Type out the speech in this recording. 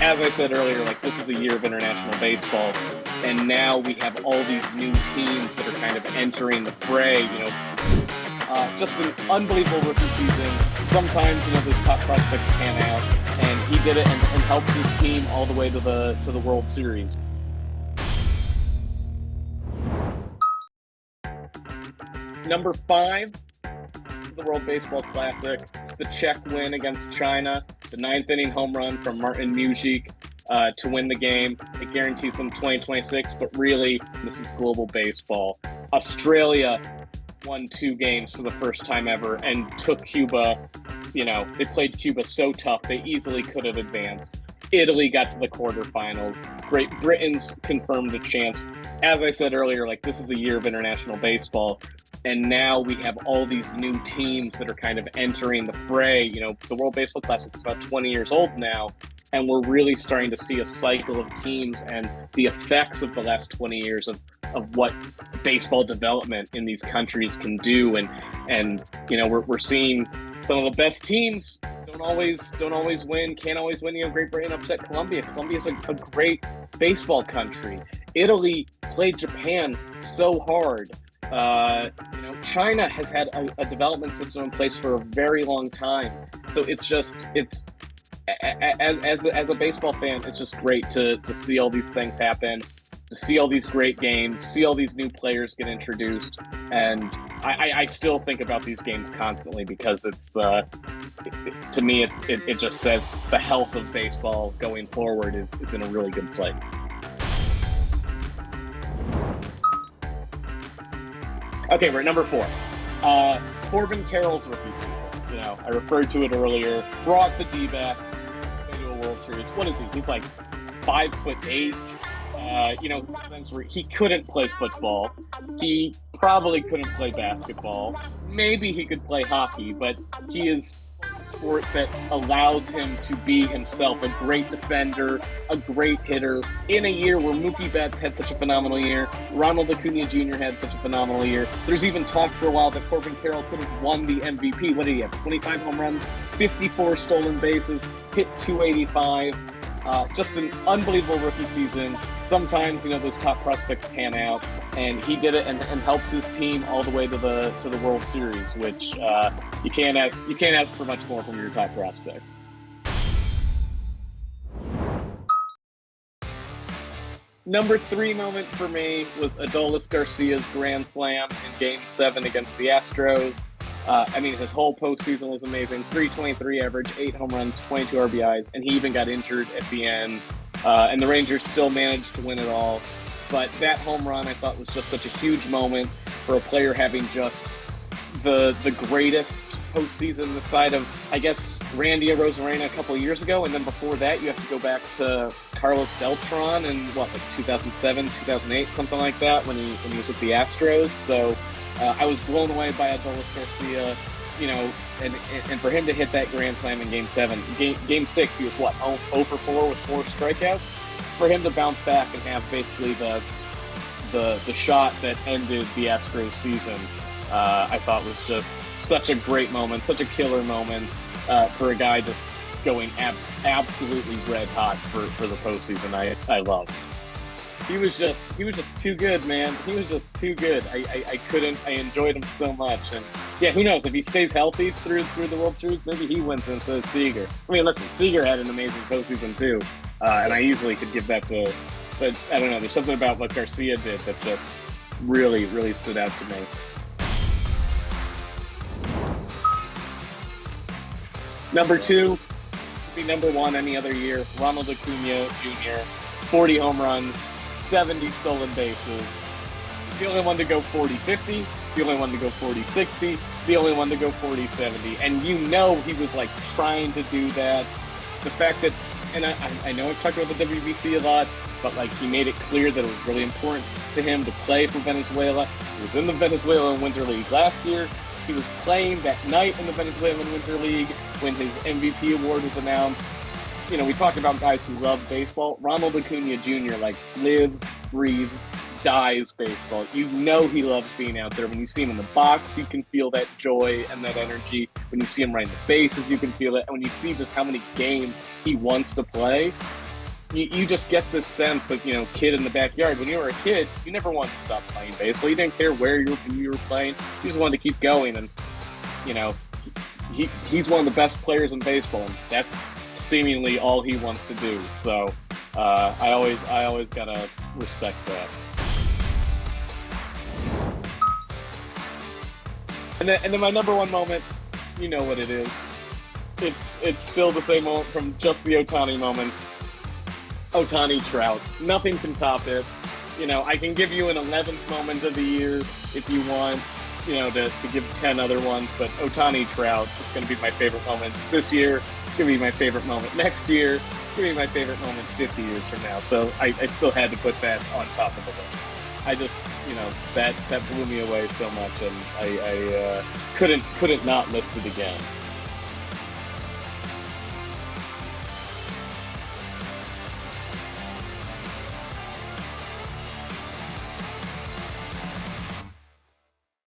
as I said earlier, like this is a year of international baseball, and now we have all these new teams that are kind of entering the fray. Just an unbelievable rookie season. Sometimes, those top prospects pan out, and he did it and helped his team all the way to the World Series. Number 5, the World Baseball Classic. It's the Czech win against China, the 9th inning home run from Martin Muzik to win the game. It guarantees them 2026, but really, this is global baseball. Australia won 2 games for the first time ever and took Cuba. They played Cuba so tough, they easily could have advanced. Italy got to the quarterfinals. Great Britain's confirmed a chance. As I said earlier, like this is a year of international baseball. And now we have all these new teams that are kind of entering the fray. The World Baseball Classic is about 20 years old now, and we're really starting to see a cycle of teams and the effects of the last 20 years of what baseball development in these countries can do. And we're seeing some of the best teams don't always win, can't always win. Great Britain upset Colombia. Colombia's a great baseball country. Italy played Japan so hard. China has had a development system in place for a very long time. So as a baseball fan, it's just great to see all these things happen, to see all these great games, see all these new players get introduced. And I still think about these games constantly because to me, it just says the health of baseball going forward is in a really good place. Okay, we're at number 4. Corbin Carroll's rookie season. I referred to it earlier. Brought the D-backs into a World Series. What is he? He's like 5'8". Things where he couldn't play football. He probably couldn't play basketball. Maybe he could play hockey, but he is a sport that allows him to be himself, a great defender, a great hitter. In a year where Mookie Betts had such a phenomenal year, Ronald Acuna Jr. had such a phenomenal year. There's even talk for a while that Corbin Carroll could have won the MVP. What did he have? 25 home runs, 54 stolen bases, hit 285. Just an unbelievable rookie season. Sometimes, those top prospects pan out, and he did it and helped his team all the way to the World Series, which you can't ask for much more from your top prospect. Number 3 moment for me was Adolis Garcia's grand slam in Game 7 against the Astros. His whole postseason was amazing. 323 average, 8 home runs, 22 RBIs, and he even got injured at the end. And the Rangers still managed to win it all. But that home run, I thought, was just such a huge moment for a player having just the greatest postseason this side of, I guess, Randy Arozarena a couple of years ago. And then before that, you have to go back to Carlos Beltran in, 2007, 2008, something like that, when he was with the Astros. So I was blown away by Adolis Garcia, and for him to hit that grand slam in Game 7. Game 6, he was 0 for 4 with 4 strikeouts. For him to bounce back and have basically the shot that ended the Astros season, I thought was just such a great moment, such a killer moment for a guy just going absolutely red hot for the postseason. I love. He was just too good, man. He was just too good. I enjoyed him so much. And yeah, who knows, if he stays healthy through the World Series, maybe he wins instead of Seager. Listen, Seager had an amazing postseason too. And I easily could give that to, but I don't know, there's something about what Garcia did that just really, really stood out to me. Number 2 would be number 1 any other year. Ronald Acuna Jr., 40 home runs, 70 stolen bases. The only one to go 40-50, the only one to go 40-60, the only one to go 40-70. And he was trying to do that. The fact that, and I know I've talked about the WBC a lot, but he made it clear that it was really important to him to play for Venezuela. He was in the Venezuelan Winter League last year. He was playing that night in the Venezuelan Winter League when his MVP award was announced. We talked about guys who love baseball. Ronald Acuna Jr. lives, breathes, dies baseball. He loves being out there. When you see him in the box, you can feel that joy and that energy. When you see him running the bases, you can feel it. And when you see just how many games he wants to play, you just get this sense that, kid in the backyard. When you were a kid, you never wanted to stop playing baseball. You didn't care who you were playing. You just wanted to keep going. And, he's one of the best players in baseball, and that's seemingly all he wants to do. So I always gotta respect that. And then my number one moment, you know what it is. It's still the same moment from just the Ohtani moments. Ohtani Trout. Nothing can top it. I can give you an 11th moment of the year if you want, to give 10 other ones, but Ohtani Trout is going to be my favorite moment this year. It's going to be my favorite moment next year. It's going to be my favorite moment 50 years from now. So I still had to put that on top of the list. I just, that blew me away so much, and I couldn't not list it again.